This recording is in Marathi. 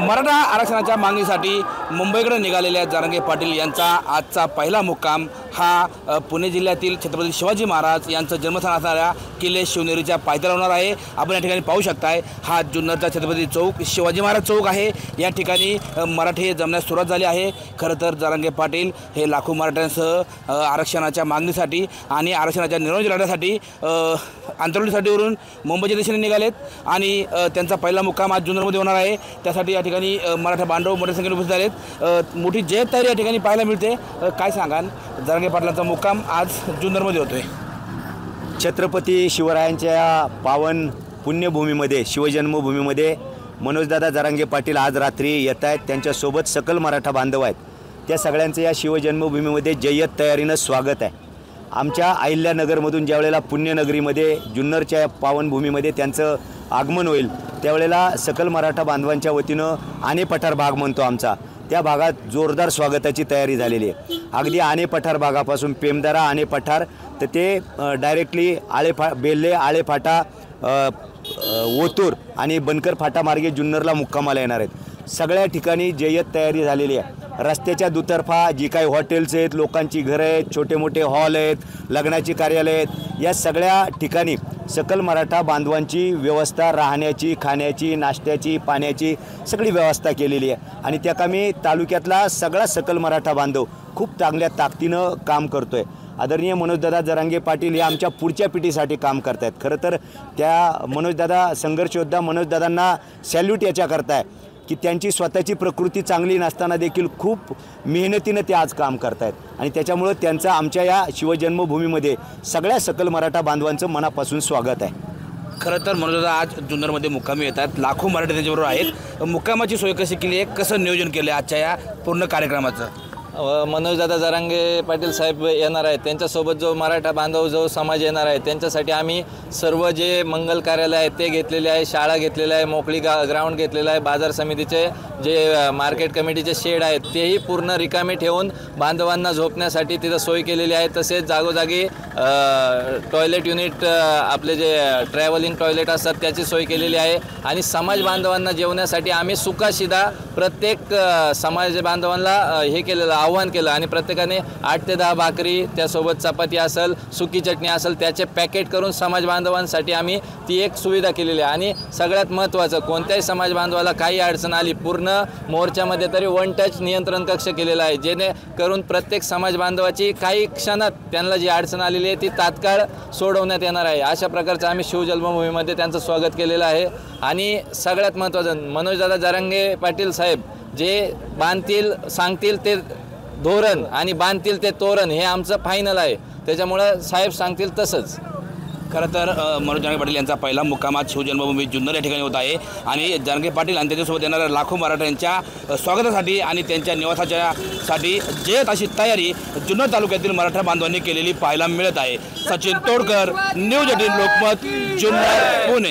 मराठा आरक्षणाच्या मागणीसाठी मुंबईकडे निघालेल्या जरांगे पाटील यांचा आजचा पहिला मुक्काम हा पुणे जिल्ह्यातील छत्रपती शिवाजी महाराज यांचं जन्मस्थान असणाऱ्या किल्ले शिवनेरीच्या पायथ्याला होणार आहे। आपण या ठिकाणी पाहू शकताय, हा जुन्नरचा छत्रपती चौक शिवाजी महाराज चौक आहे। या ठिकाणी मराठे जमण्यास सुरुवात झाली आहे। खरं तर जरांगे पाटील हे लाखो मराठ्यांसह आरक्षणाच्या मागणीसाठी आणि आरक्षणाच्या निर्णय लढण्यासाठी आंतरवलीसाठीवरून मुंबईच्या दिशेने निघालेत आणि त्यांचा पहिला मुक्काम आज जुन्नरमध्ये होणार आहे। त्यासाठी या ठिकाणी मराठा बांधव मोठ्या संख्येने उपस्थित आहेत। मोठी जय्यत तयारी या ठिकाणी पाहायला मिळते। काय सांगाल, जरांगे पाटलांचा मुक्काम आज जुन्नरमध्ये होतोय। छत्रपती शिवरायांच्या पावन पुण्यभूमीमध्ये शिवजन्मभूमीमध्ये मनोजदादा जरांगे पाटील आज रात्री येत आहेत। त्यांच्यासोबत सकल मराठा बांधव आहेत। त्या सगळ्यांचं या शिवजन्मभूमीमध्ये जय्यत तयारीनं स्वागत आहे। आमच्या अहिल्यानगरमधून ज्यावेळेला पुण्यनगरीमध्ये जुन्नरच्या पावनभूमीमध्ये त्यांचं आगमन होईल त्यावेळेला सकल मराठा बांधवांच्या वतीनं आने पठार भाग म्हणतो आमचा, त्या भागात जोरदार स्वागताची तयारी झालेली आहे। अगदी आने पठार भागापासून पेमदारा आने पठार तर ते डायरेक्टली बेल्ले आळेफाटा ओतूर आणि बनकर फाटा मार्गे जुन्नरला मुक्कामाला येणार आहेत। सगळ्या ठिकाणी जय्यत तयारी झालेली आहे। रस्त्याच्या दुतर्फा जी काही हॉटेल्स आहेत, लोकांची घरं आहेत, छोटे मोठे हॉल आहेत, लग्नाची कार्यालय आहेत, या सगळ्या ठिकाणी सकल मराठा बांधवांची व्यवस्था राहण्याची, खाण्याची, नाश्त्याची, पाण्याची सगळी व्यवस्था केलेली आहे। आणि त्या कामी तालुक्यातला सगळा सकल मराठा बांधव खूप चांगल्या ताकदीनं काम करतो आहे। आदरणीय मनोजदादा जरांगे पाटील हे आमच्या पुढच्या पिढीसाठी काम करत आहेत। खरं तर त्या मनोजदादा संघर्ष योद्धा मनोजदादांना सॅल्यूट याच्याकरता आहे की त्यांची स्वतःची प्रकृती चांगली नसताना देखील खूप मेहनतीनं ते आज काम करत आहेत आणि त्याच्यामुळं त्यांचं आमच्या या शिवजन्मभूमीमध्ये सगळ्या सकल मराठा बांधवांचं मनापासून स्वागत आहे। खरं तर मनोजदादा आज जुन्नरमध्ये मुक्कामी येतात। लाखो मराठी त्यांच्याबरोबर आहेत। मुक्कामाची सोय कशी केली आहे, कसं नियोजन केलं आहे आजच्या या पूर्ण कार्यक्रमाचं? मनोजदादा जरांगे पाटील साहेब येणार आहेत, त्यांच्यासोबत जो मराठा बांधव जो समाज येणार आहे त्यांच्यासाठी आम्ही सर्व जे मंगल कार्यालय आहेत ते घेतलेले आहे, शाळा घेतलेल्या आहे, मोकळी ग्राउंड घेतलेलं आहे, बाजार समितीचे जे मार्केट कमिटीचे शेड आहेत तेही पूर्ण रिकामे ठेवून बांधवांना झोपण्यासाठी तिथं सोय केलेली आहे। तसेच जागोजागी टॉयलेट युनिट आपले जे ट्रॅव्हलिंग टॉयलेट असतात त्याची सोय केलेली आहे। आणि समाज बांधवांना जेवण्यासाठी आम्ही सुकाशिदा प्रत्येक समाज बांधवांना हे केलेलं आव्हान केलं आणि प्रत्येकाने 8 ते 10 भाकरी त्यासोबत चपाती असेल, सुकी चटणी असेल त्याचे पॅकेट करून समाज बांधवांसाठी आम्ही ती एक सुविधा केलेली आहे। आणि सगळ्यात महत्त्वाचं, कोणत्याही समाज बांधवाला काही अडचण आली पूर्ण मोर्चामध्ये तरी 1 टच नियंत्रण कक्ष केलेला आहे, जेणेकरून प्रत्येक समाज बांधवाची काही क्षणात त्यांना जी अडचण आलेली आहे ती तात्काळ सोडवण्यात येणार आहे। अशा प्रकारचं आम्ही शिवजन्मभूमीमध्ये त्यांचं स्वागत केलेलं आहे। आणि सगळ्यात महत्त्वाचं, मनोजदादा जरांगे पाटील साहेब जे बांधतील सांगतील ते धोरण आणि बांधतील ते तोरण हे आमचं फायनल आहे, त्याच्यामुळं साहेब सांगतील तसंच। खरं तर मनोज जरांगे पाटील यांचा पहिला मुक्काम आज शिवजन्मभूमी जुन्नर या ठिकाणी होत आहे आणि जरांगे पाटील आणि त्यांच्यासोबत येणाऱ्या लाखो मराठ्यांच्या स्वागतासाठी आणि त्यांच्या निवासाच्यासाठी जय्यत अशी तयारी जुन्नर तालुक्यातील मराठा बांधवांनी केलेली पाहायला मिळत आहे। सचिन तोडकर, न्यूज 18 लोकमत, जुन्नर, पुणे।